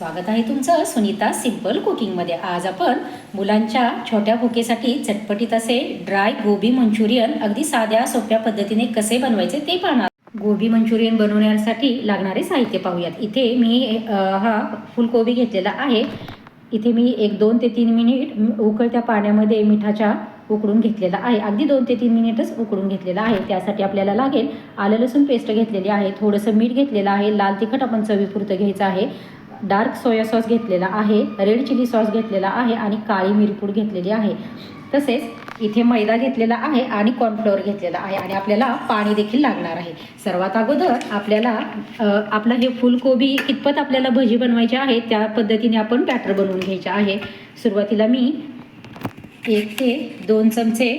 स्वागत आहे तुमचं सुनीता सिंपल कुकिंगमध्ये। आज आपण मुलांच्या छोट्या भुकेसाठी चटपटीत असे ड्राय गोबी मंचुरियन अगदी साध्या सोप्या पद्धतीने कसे बनवायचे ते पाहणार। गोबी मंचुरियन बनवण्यासाठी लागणारे साहित्य पाहूयात। इथे मी हा फुलकोबी घेतलेला आहे। इथे मी 2 ते 3 मिनिट उकळत्या पाण्यामध्ये मिठाच्या उकळून घेतलेला आहे। अगदी 2 ते 3 मिनिटच उकळून घेतलेला आहे। त्यासाठी आपल्याला लागेल आलं लसूण पेस्ट घेतलेली आहे, थोडंसं मीठ घेतलेलं आहे, लाल तिखट आपण चवीपुरतं घ्यायचं आहे, डार्क सोया सॉस घेतलेला आहे, रेड चिली सॉस घेतलेला आहे आणि काळी मिरपूड घेतलेली आहे। तसेच इथे मैदा घेतलेला आहे आणि कॉर्नफ्लोअर घेतलेला आहे आणि आपल्याला पाणी देखील लागणार आहे। सर्वात अगोदर आपल्याला आपलं हे फुलकोबी कितपत आपल्याला भजी बनवायची आहे त्या पद्धतीने आपण बॅटर बनवून घ्यायचे आहे। सुरुवातीला मी 1 ते 2 चमचे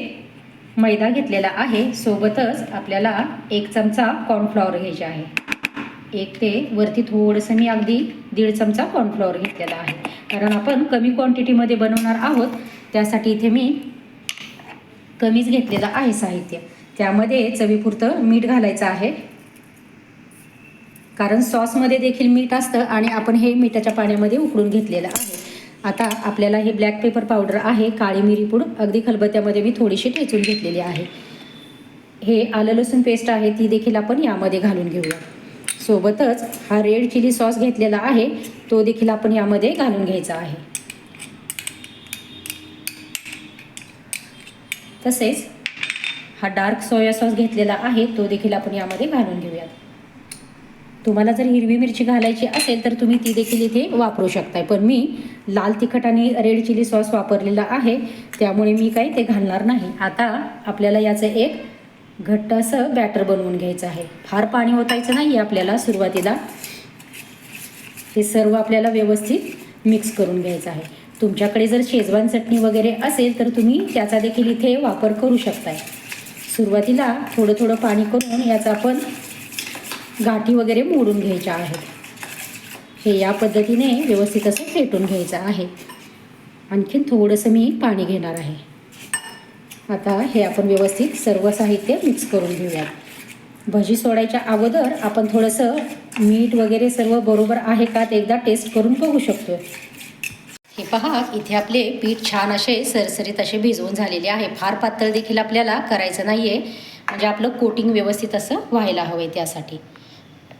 मैदा घेतलेला आहे, सोबतच आपल्याला 1 चमचा कॉर्नफ्लॉवर घ्यायचे आहे। 1 ते वरती थोडंसं मी अगदी 1.5 चमचा कॉर्नफ्लॉवर घेतलेला आहे, कारण आपण कमी क्वांटिटीमध्ये बनवणार आहोत त्यासाठी इथे मी कमीच घेतलेलं आहे साहित्य। त्यामध्ये चवीपुरतं मीठ घालायचं आहे, कारण सॉसमध्ये देखील मीठ असतं आणि आपण हे मिठाच्या पाण्यामध्ये उकळून घेतलेलं आहे। आता आपल्याला हे ब्लॅक पेपर पावडर आहे, काळी मिरी पूड अगदी खलबत्त्यामध्ये मी थोडीशी ठेचून घेतलेली आहे। हे आलं लसूण पेस्ट आहे ती देखील आपण यामध्ये घालून घेऊया। सोबतच हा रेड चिली सॉस घेतलेला आहे तो देखील आपण यामध्ये घालून घ्यायचा आहे। तसेच हा डार्क सोया सॉस घेतलेला आहे तो देखील आपण यामध्ये घालून घेऊयात। तुम्हाला जर हिरवी मिरची घालायची असेल तर तुम्ही ती देखील इथे वापरू शकताय, पण मी लाल तिखट आणि रेड चिली सॉस वापरलेला आहे त्यामुळे मी काही ते घालणार नाही। आता आपल्याला याचं एक घट्ट असं बॅटर बनवून घ्यायचं आहे। फार पाणी ओतायचं नाही आपल्याला सुरुवातीला। हे सर्व आपल्याला व्यवस्थित मिक्स करून घ्यायचं आहे। तुमच्याकडे जर शेजवान चटणी वगैरे असेल तर तुम्ही त्याचा देखील इथे वापर करू शकताय। सुरुवातीला थोडं थोडं पाणी करून याचा आपण गाठी वगैरे मोडून घ्यायच्या आहेत। हे या पद्धतीने व्यवस्थित असं फेटून घ्यायचं आहे। आणखीन थोडंसं मी पाणी घेणार आहे। आता हे आपण व्यवस्थित सर्व साहित्य मिक्स करून घेऊयात। भजी सोडायच्या अगोदर आपण थोडंसं मीठ वगैरे सर्व बरोबर आहे का ते एकदा टेस्ट करून बघू शकतो। हे पहा, इथे आपले पीठ छान असे सरसरीत असे भिजवून झालेले आहे। फार पातळ देखील आपल्याला करायचं नाही आहे, म्हणजे आपलं कोटिंग व्यवस्थित असं व्हायला हवं आहे। त्यासाठी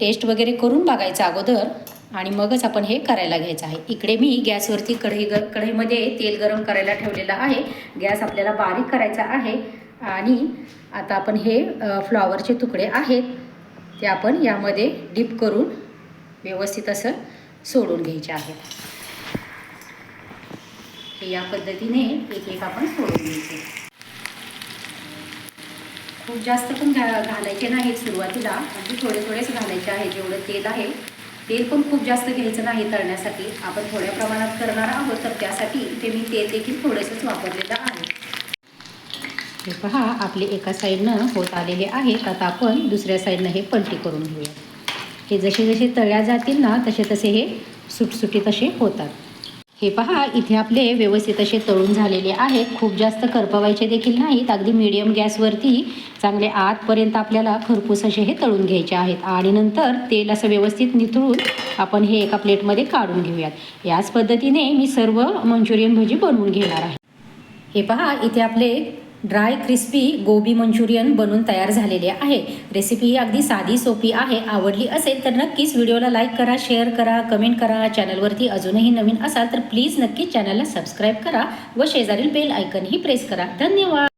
टेस्ट वगैरे करून बघायचं अगोदर आणि मगच आपण हे करायला घ्यायचं आहे। इकडे मी गॅसवरती कढईमध्ये तेल गरम करायला ठेवलेलं आहे। गॅस आपल्याला बारीक करायचा आहे आणि आता आपण हे फ्लॉवरचे तुकडे आहेत ते आपण यामध्ये डीप करून व्यवस्थित असं सोडून घ्यायचे आहेत। हे या पद्धतीने एक एक आपण सोडून घ्यायचे। खूप जास्त पण घालायचे नाहीत सुरुवातीला, म्हणजे थोडे थोडेच घालायचे आहे। जेवढं तेल आहे तेल पण खूप जास्त घ्यायचं नाही तळण्यासाठी, आपण थोड्या प्रमाणात करणार आहोत तर त्यासाठी इथे मी तेल देखील थोडंसंच वापरलेलं आहे। हे पहा, आपले एका साईडनं होत आलेले आहेत। आता आपण दुसऱ्या साईडनं हे पलटी करून घेऊया। हे जसे जसे तळल्या जातील ना तसे तसे हे सुटसुटीत असे होतात। हे पहा, इथे आपले व्यवस्थित असे तळून झालेले आहेत। खूप जास्त करपवायचे देखील नाहीत, अगदी मीडियम गॅसवरती चांगले आतपर्यंत आपल्याला खरपूस असे हे तळून घ्यायचे आहेत आणि नंतर तेल असं व्यवस्थित निथळून आपण हे एका प्लेटमध्ये काढून घेऊयात। याच पद्धतीने मी सर्व मंचुरियन भजी बनवून घेणार आहे। हे पहा, इथे आपले ड्राय क्रिस्पी गोबी मंचुरियन बनून तयार झालेले आहे। रेसिपी ही अगदी साधी सोपी आहे। आवडली असेल तर नक्कीच व्हिडिओला लाईक करा, शेअर करा, कमेंट करा। चॅनलवरती अजूनही नवीन असाल तर प्लीज नक्कीच चॅनलला सबस्क्राईब करा व शेजारील बेल आयकॉनही प्रेस करा। धन्यवाद।